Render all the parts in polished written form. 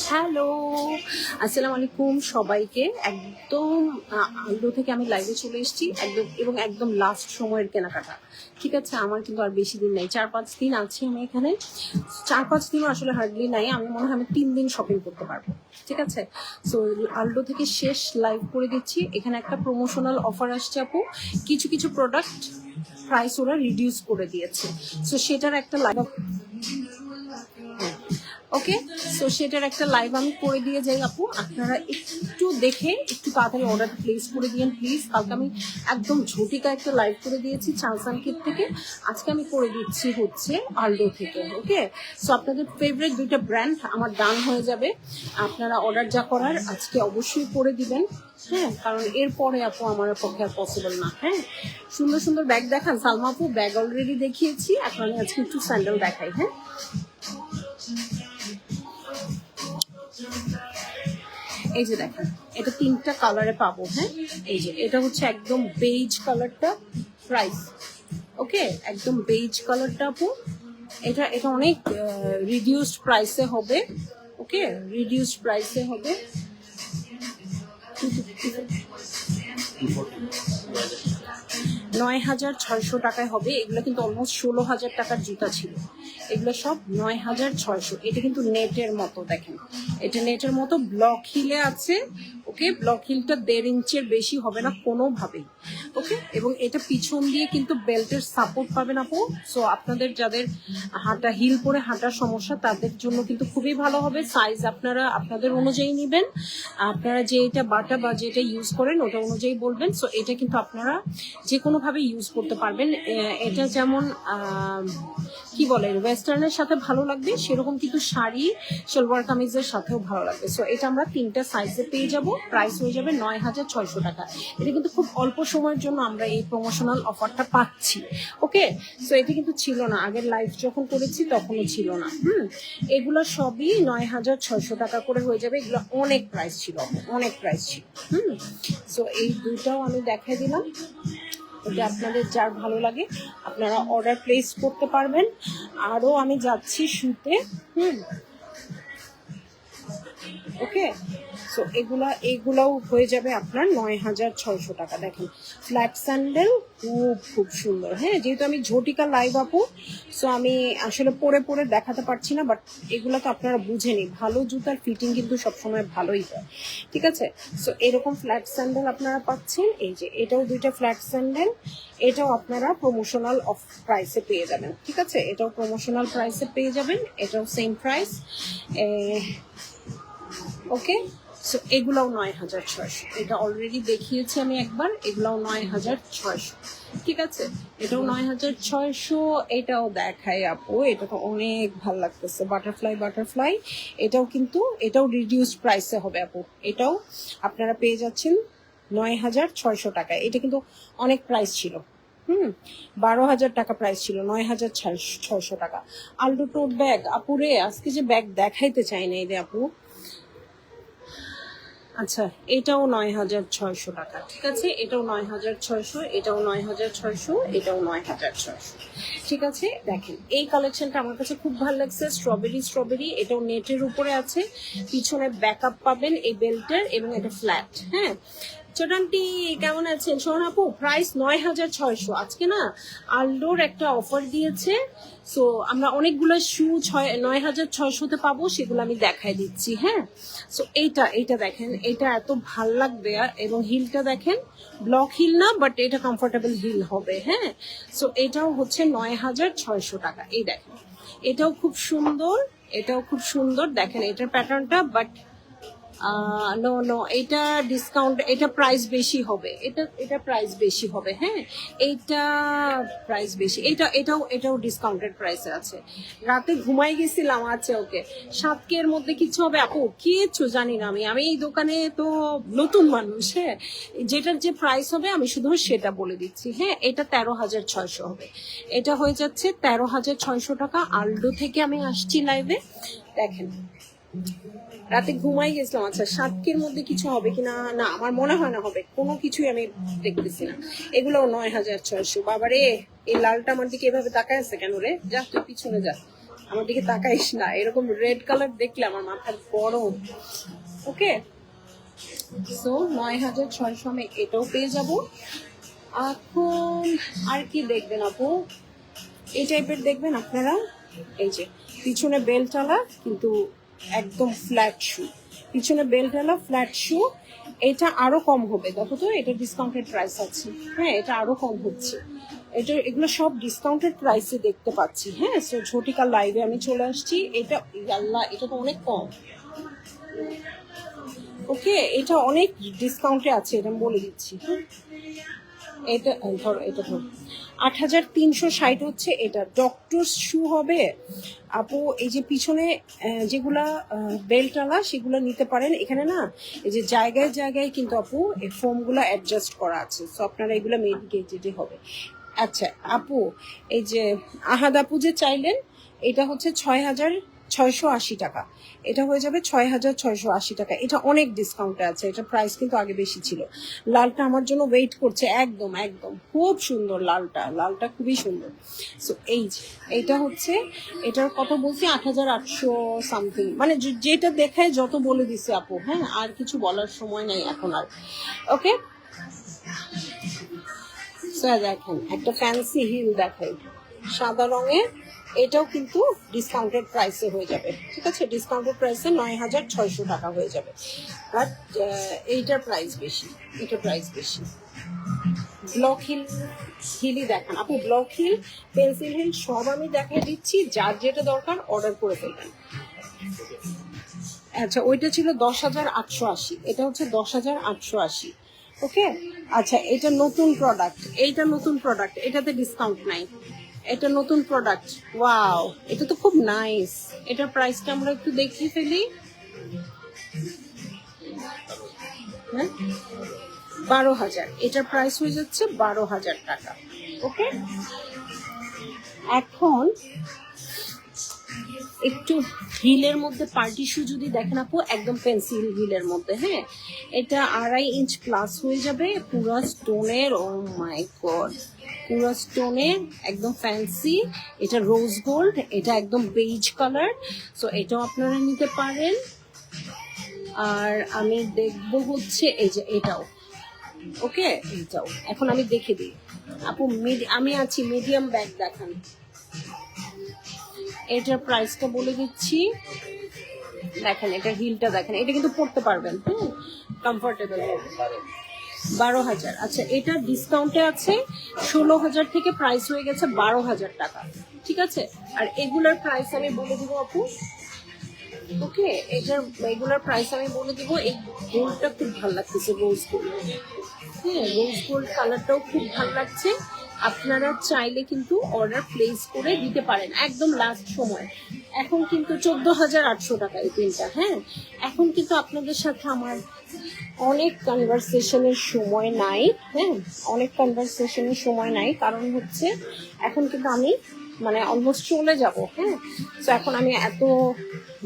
Hello, আসসালামু আলাইকুম সবাইকে। একদম আলদো থেকে আমি লাইভে চলে এসেছি একদম লাস্ট সময়ের কেনাকাটা। ঠিক আছে, আমার কিন্তু আর বেশি দিন নাই, 4-5 দিন আছি আমি এখানে। 4-5 দিনও আসলে হার্ডলি নাই, আমি মনে হয় আমি 3 দিন শপিং করতে পারবো। ঠিক আছে, সো আলদো থেকে শেষ লাইভ করে দিচ্ছি। এখানে একটা প্রমোশনাল অফার আসছে আপু, কিছু কিছু প্রোডাক্ট প্রাইস ওরা রিডিউস করে দিয়েছে, সো সেটার একটা লাইভ ওকে। সো সেটার একটা লাইভ আমি করে দিয়ে যাই আপু, আপনারা একটু দেখে একটু তাড়াতাড়ি অর্ডারটা প্লেস করে দিন প্লিজ। কালকে আমি একদম ঝটিকা একটা লাইভ করে দিয়েছি চালসানকিট থেকে, আজকে আমি করে দিচ্ছি হচ্ছে আলডো থেকে। ওকে, সো আপনাদের ফেভারিট দুইটা ব্র্যান্ড আমার ডান হয়ে যাবে। আপনারা অর্ডার যা করার আজকে অবশ্যই করে দিবেন, হ্যাঁ, কারণ এরপরে আপু আমার পক্ষে আর পসিবল না। হ্যাঁ, সুন্দর সুন্দর ব্যাগ দেখান সালমা আপু, ব্যাগ অলরেডি দেখিয়েছি, এখন আমি আজকে একটু স্যান্ডেল দেখাই। হ্যাঁ, এই যে দেখেন, এটা 3টা কালারে পাবো। হ্যাঁ, এই যে এটা হচ্ছে একদম বেজ কালারটা, প্রাইস ওকে, একদম বেজ কালারটা আপু, এটা এটা অনেক রিডিউসড প্রাইসে হবে। ওকে, রিডিউসড প্রাইসে হবে। 9,600 টাকায় হবে। এগুলো কিন্তু অলমোস্ট 16,000 টাকার জুতা ছিল, এগুলো সব 9,600। এটা কিন্তু নেটের মতো, দেখেন এটা নেটের মতো, ব্লক হিলে আছে। ওকে, ব্লক হিলটা 1.5 ইঞ্চের বেশি হবে না কোনোভাবেই। ওকে, এবং এটা পিছন দিয়ে কিন্তু বেল্টের সাপোর্ট পাবেন আপু। সো আপনাদের যাদের হাঁটা হিল পরে হাঁটার সমস্যা তাদের জন্য কিন্তু খুবই ভালো হবে। সাইজ আপনারা আপনাদের অনুযায়ী নেবেন, আপনারা যে এটা বাটা বা যেটা ইউজ করেন ওটা অনুযায়ী বলবেন। সো এটা কিন্তু আপনারা যে কোনোভাবে ইউজ করতে পারবেন। এটা যেমন কি বলে ওয়েস্টার্নের সাথে ভালো লাগবে, সেরকম কিন্তু শাড়ি সালোয়ার কামিজের সাথেও ভালো লাগবে। সো এটা আমরা 3টা সাইজে পেয়ে যাব, প্রাইস হয়ে যাবে 9,600 টাকা। এটা কিন্তু খুব অল্প সময়ের জন্য আমরা এই প্রমোশনাল অফারটা পাচ্ছি। ওকে, সো এটা কিন্তু ছিল না আগের লাইভ যখন করেছি তখনও ছিল না। এগুলো সবই 9,600 টাকা করে হয়ে যাবে। এগুলো অনেক প্রাইস ছিল, অনেক প্রাইস ছিল। সো এই দুটাও আমি দেখাই দিলাম, এটা আপনাদের যার ভালো লাগে আপনারা অর্ডার প্লেস করতে পারবেন। আরও আমি যাচ্ছি শুতে। ওকে, সো এগুলাও হয়ে যাবে আপনার 9,600 টাকা। দেখেন ফ্ল্যাট স্যান্ডেল খুব সুন্দর। হ্যাঁ, যেহেতু আমি ঝটিকা লাইভ আপু, সো আমি আসলে পরে দেখাতে পারছি না, বাট এগুলো তো আপনারা বুঝে নিন, ভালো জুতার ফিটিং কিন্তু সবসময় ভালোই হয়। ঠিক আছে, সো এরকম ফ্ল্যাট স্যান্ডেল আপনারা পাচ্ছেন। এই যে এটাও 2টা ফ্ল্যাট স্যান্ডেল, এটাও আপনারা প্রমোশনাল অফ প্রাইসে পেয়ে যাবেন। ঠিক আছে, এটাও প্রমোশনাল প্রাইসে পেয়ে যাবেন, এটাও সেম প্রাইস। ওকে, সো এগুলাও 9,600, এটা অলরেডি দেখিয়েছি আমি একবার, এগুলাও 9,600। ঠিক আছে, এটাও 9,600। এটাও দেখাই আপু, এটা তো অনেক ভালো লাগতেছে, বাটারফ্লাই। এটাও রিডিউসড প্রাইসে হবে আপু। এটাও আপনারা পেয়ে যাচ্ছেন 9,600 টাকায়। এটা কিন্তু অনেক প্রাইস ছিল, 12,000 টাকা প্রাইস ছিল, 9,600 টাকা। আলডো টোট ব্যাগ আপুরে, আজকে যে ব্যাগ দেখাইতে চাই না এই যে আপু। আচ্ছা, এটাও 9,600 টাকা। ঠিক আছে, এটাও 9,600, এটাও 9,600, এটাও 9,600। ঠিক আছে, দেখেন এই কালেকশনটা আমার কাছে খুব ভালো লাগছে, স্ট্রবেরি। এটাও নেটের উপরে আছে, পিছনে ব্যাকআপ পাবেন এই বেল্টের, এবং এটা ফ্ল্যাট। হ্যাঁ, ছোটান্টি কেমন আছেন সোহান আপু? প্রাইস 9,600। আজকে না আলডোর একটা অফার দিয়েছে, সো আমরা অনেকগুলো শু 9,600-তে পাবো, সেগুলো আমি দেখাই দিচ্ছি। হ্যাঁ, সো এইটা দেখেন, এটা এত ভাল লাগবে। এবং হিলটা দেখেন, ব্লক হিল না, বাট এটা কমফোর্টেবল হিল হবে। হ্যাঁ, সো এটাও হচ্ছে 9,600 টাকা। এই দেখেন, এটাও খুব সুন্দর, এটাও খুব সুন্দর, দেখেন এটার প্যাটার্নটা, বাট নো নো, এটা ডিসকাউন্ট, এটা প্রাইস বেশি হবে, এটা প্রাইস বেশি হবে। হ্যাঁ, এইটা প্রাইস বেশি, এটাও ডিসকাউন্টেড প্রাইসে আছে। রাতে ঘুমাই গেছিলাম, আছে ওকে। 7K এর মধ্যে কিছু হবে আপু? কিছু জানি না আমি এই দোকানে তো নতুন মানুষ। হ্যাঁ, যেটার যে প্রাইস হবে আমি শুধু সেটা বলে দিচ্ছি। হ্যাঁ, এটা 13,600 হবে, এটা হয়ে যাচ্ছে 13,600 টাকা। আলডো থেকে আমি আসছি লাইভে, দেখেন রাতে ঘুমাই গেছিলাম। আচ্ছা, 7K এর মধ্যে কিছু হবে কিনা, না আমার মনে হয় না হবে, কোনো কিছুই আমি দেখতেছি না। এগুলো 9,600। বাবারে, এই লালটা আমার দিকে এভাবে তাকায় আছে কেন রে? যা তুই পিছনে যা, আমার দিকে তাকাইস না। এরকম রেড কালার দেখলে আমার মাথার গরম। ওকে, সো 9,600 আমি এটাও পেয়ে যাব। এখন আর কি দেখবেন আপু? এই টাইপের দেখবেন আপনারা, এই যে পিছনে বেল্টওয়ালা কিন্তু একদম ফ্ল্যাট শু, পিছনে বেল্টওয়ালা ফ্ল্যাট শু। এটা আরো কম হবে, দেখো তো, এটা ডিসকাউন্টেড প্রাইস আছে। হ্যাঁ, এটা আরো কম হচ্ছে। এগুলো সব ডিসকাউন্টেড প্রাইসে দেখতে পাচ্ছি। হ্যাঁ, সো ঝটিকা লাইভে আমি চলে আসছি। এটা আল্লাহ, এটা তো অনেক কম। ওকে, এটা অনেক ডিসকাউন্টে আছে, এটা আমি বলে দিচ্ছি। হ্যাঁ, এটা ধরো, এটা ধরো 8,360 হচ্ছে। এটা ডক্টর শু হবে আপু। এই যে পিছনে যেগুলা বেল্টওয়ালা সেগুলো নিতে পারেন। এখানে না এই যে জায়গায় জায়গায় কিন্তু আপু এই ফোমগুলো অ্যাডজাস্ট করা আছে, সো আপনারা এগুলো মেডিকেটেডই হবে। আচ্ছা আপু, এই যে আহাদ আপু যে চাইলেন, এটা হচ্ছে 6,680 টাকা। এটা হয়ে যাবে 6,680 টাকা। এটা অনেক ডিসকাউন্টে আছে, এটা প্রাইস কিন্তু আগে বেশি ছিল। লালটা আমার জন্য ওয়েট করছে, একদম একদম খুব সুন্দর লালটা খুবই সুন্দর। সো এই যে এইটা হচ্ছে, এটার কথা বলছি 8,800 সামথিং, মানে যেটা দেখায় যত বলে দিছে আপু। হ্যাঁ, আর কিছু বলার সময় নাই এখন আর। ওকে, দেখেন একটা ফ্যান্সি হিল দেখাই সাদা রঙের, এটাও কিন্তু ডিসকাউন্টেড প্রাইসে হয়ে যাবে। ঠিক আছে, ডিসকাউন্টেড প্রাইসে 9,600 টাকা হয়ে যাবে। বাট এইটার প্রাইস বেশি, এটার প্রাইস বেশি। ব্লক হিলই দেখান আপু, ব্লক হিল, পেন্সিল হিল সব আমি দেখাই দিচ্ছি, যার যেটা দরকার অর্ডার করে ফেলবেন। আচ্ছা, ওইটা ছিল 10,880, এটা হচ্ছে 10,880। ওকে, আচ্ছা এটা নতুন প্রোডাক্ট, এইটা নতুন প্রোডাক্ট, এটাতে ডিসকাউন্ট নাই। এটা নতুন প্রোডাক্ট, ওয়াও, এটা তো খুব নাইস। এটার প্রাইসটা আমরা একটু দেখিয়ে ফেলি। হ্যাঁ, 12,000, এটার প্রাইস হয়ে যাচ্ছে 12,000 টাকা। ওকে, এখন একটু হিলের মধ্যে পার্টি শু যদি দেখেন আপু, একদম পেন্সিল হিলের মধ্যে। হ্যাঁ, এটা 2.5 ইঞ্চ প্লাস হয়ে যাবে, পুরো স্টোনের। ও মাই গড, পুরো স্টোনের, একদম ফ্যান্সি। এটা রোজ গোল্ড, এটা একদম বেজ কালার। সো এটাও আপনারা নিতে পারেন। আর আমি দেখবো হচ্ছে এই যে এটাও। ওকে, এইটাও এখন আমি দেখে দিই আপু। আমি আছি, মিডিয়াম ব্যাগ দেখান। এটার প্রাইসটা বলে দিচ্ছি, দেখেন এটার হিলটা দেখেন, এটা কিন্তু পড়তে পারবেন। কমফোর্টেবল হবে। 12,000। আচ্ছা, এটা ডিসকাউন্টে আছে 16,000 থেকে প্রাইস হয়ে গেছে 12,000 টাকা। ঠিক আছে, আর এগুলার প্রাইস আমি বলে দিব আপু। ওকে, এগুলার প্রাইস আমি বলে দিব। এই গোল্ডটা খুব ভালো লাগতেছে, রোজ গোল্ড। হ্যাঁ, রোজ গোল্ড কালারটাও খুব ভালো লাগছে। আপনারা চাইলে কিন্তু অর্ডার প্লেস করে দিতে পারেন একদম লাস্ট সময়। এখন কিন্তু 14,800 টাকা এই পেনটা। হ্যাঁ, এখন কিন্তু আপনাদের সাথে আমার অনেক কনভারসেশনের সময় নাই। হ্যাঁ, অনেক কনভারসেশনের সময় নাই, কারণ হচ্ছে এখন কিন্তু আমি মানে অলমোস্ট চলে যাব। হ্যাঁ, তো এখন আমি এত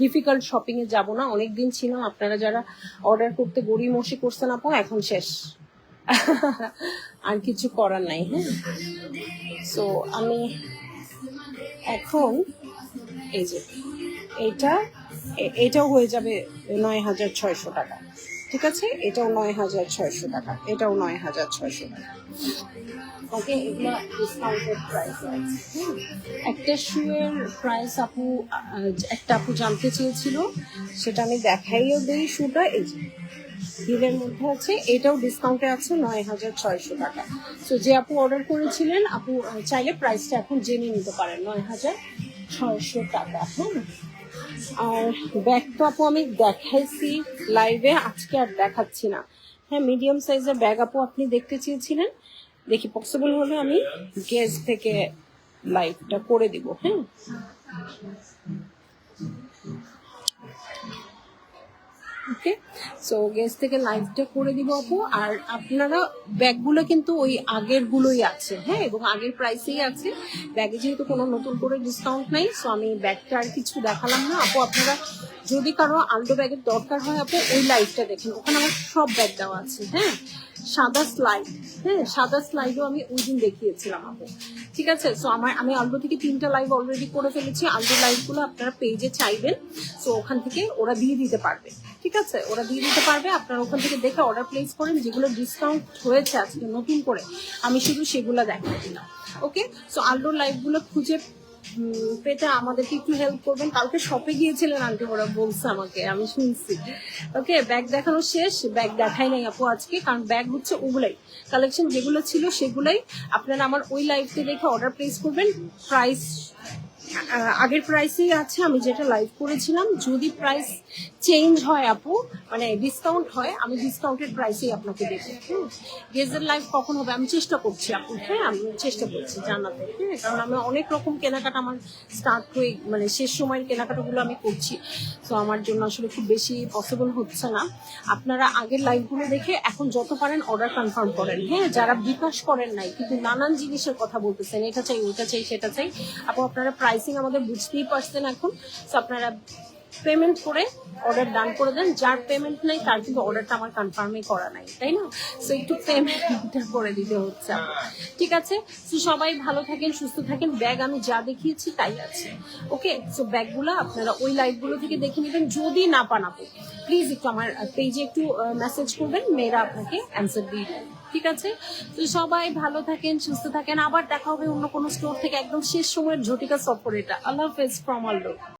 ডিফিকাল্ট শপিং এ যাব না। অনেকদিন ছিলাম, আপনারা যারা অর্ডার করতে গড়িমসি করছেন আপু, এখন শেষ। আর কিছু করার নাই। হ্যাঁ, সো আমি এখন এই যে এটাও হয়ে যাবে 9,600 টাকা। ঠিক আছে, এটাও 9,600 টাকা, এটাও 9,600 টাকা। ওকে, এগুলো ডিসকাউন্টেড প্রাইস আছে। একটা শুয়ের প্রাইস আপু, একটা আপু জানতে চেয়েছিল, সেটা আমি দেখাইও দিই। শুটা এই যে হিলের মধ্যে আছে, এটাও ডিসকাউন্টে আছে 9,600 টাকা। তো যে আপু অর্ডার করেছিলেন, আপু চাইলে প্রাইসটা এখন জেনে নিতে পারেন। 600 টাকা। হ্যাঁ, আর ব্যাগ তো আপু আমি দেখাইছি লাইভে, আজকে আর দেখাচ্ছি না। হ্যাঁ, মিডিয়াম সাইজের ব্যাগ আপু আপনি দেখতে চেয়েছিলেন, দেখি পসিবল হলে আমি গেজ থেকে লাইভটা করে দিব। হ্যাঁ, ওকে, সো গেস থেকে লাইভটা করে দিব আপু। আর আপনারা ব্যাগগুলো কিন্তু ওই আগের গুলোই আছে, হ্যাঁ, এবং আগের প্রাইসেই আছে। ব্যাগে যেহেতু কোনো নতুন করে ডিসকাউন্ট নাই, সো আমি ব্যাগটা আর কিছু দেখালাম না আপু। আপনারা যদি কারো আলটো ব্যাগের দরকার হয় আপু, ওই লাইভটা দেখেন, ওখানে আমার সব ব্যাগ দেওয়া আছে। হ্যাঁ, সাদা স্লাইড, হ্যাঁ সাদা স্লাইডও আমি ওই দিন দেখিয়েছিলাম আপু। ঠিক আছে, সো আমি আলটো থেকে 3টা লাইভ অলরেডি করে ফেলেছি। আলটো লাইভগুলো আপনারা পেজে চাইবেন, সো ওখান থেকে ওরা দিয়ে দিতে পারবে। ঠিক আছে, ওরা দিয়ে দিতে পারবে, আপনারা ওখান থেকে দেখে অর্ডার প্লেস করেন। যেগুলো ডিসকাউন্ট হয়েছে আজকে নতুন করে, আমি শুধু সেগুলো দেখাই দিলাম। ওকে, সো আলটোর লাইভগুলো খুঁজে পেতে আমাদেরকে একটু হেল্প করবেন। কালকে শপে গিয়েছিলেন আন্টি, ওরা বলছে আমাকে, আমি শুনছি। ওকে, ব্যাগ দেখানো শেষ, ব্যাগ দেখাই নাই আপু আজকে, কারণ ব্যাগ হচ্ছে ওগুলাই কালেকশন যেগুলো ছিল সেগুলাই। আপনারা আমার ওই লাইভটা দেখে অর্ডার প্লেস করবেন। প্রাইস আগের প্রাইসেই আছে, আমি যেটা লাইভ করেছিলাম। যদি প্রাইস চেঞ্জ হয় আপু, মানে ডিসকাউন্ট হয়, আমি ডিসকাউন্টেড প্রাইসেই আপনাকে দেবো। গেজের লাইভ কখন হবে আমি চেষ্টা করছি আপু। হ্যাঁ, আমি চেষ্টা করছি জানাতে। হ্যাঁ, কারণ আমি অনেক রকম কেনাকাটা আমার স্টার্ট হয়ে, মানে শেষ সময়ের কেনাকাটাগুলো আমি করছি, তো আমার জন্য আসলে খুব বেশি পসিবল হচ্ছে না। আপনারা আগের লাইভগুলো দেখে এখন যত পারেন অর্ডার কনফার্ম করেন। হ্যাঁ, যারা বিকাশ করেন নাই কিন্তু নানান জিনিসের কথা বলতেছেন, এটা চাই ওটা চাই সেটা চাই আপু, আপনারা প্রাইসিং আমাদের বুঝতেই পারছেন এখন। তো আপনারা পেমেন্ট করে অর্ডার ডান করে দেন। যার পেমেন্ট নাই তার কিন্তু অর্ডারটা আমার কনফার্মই করা নাই, তাই না? সো একটু পেমেন্টটা করে দিতে হচ্ছে। ঠিক আছে, সো সবাই ভালো থাকেন, সুস্থ থাকেন। ব্যাগ আমি যা দেখিয়েছি তাই আছে। ওকে, সো ব্যাগগুলো আপনারা ওই লাইভগুলো থেকে দেখে নেবেন। যদি না পান আপু, প্লিজ একটু আমার পেজে একটু মেসেজ করবেন, মেয়েরা আপনাকে অ্যান্সার দিয়ে দেবে। ঠিক আছে, তো সবাই ভালো থাকেন, সুস্থ থাকেন। আবার দেখা হবে অন্য কোনো স্টোর থেকে একদম শেষ সময়ের ঝটিকা সফর। এটা আল্লাহ হাফেজ ফ্রম আল্লো।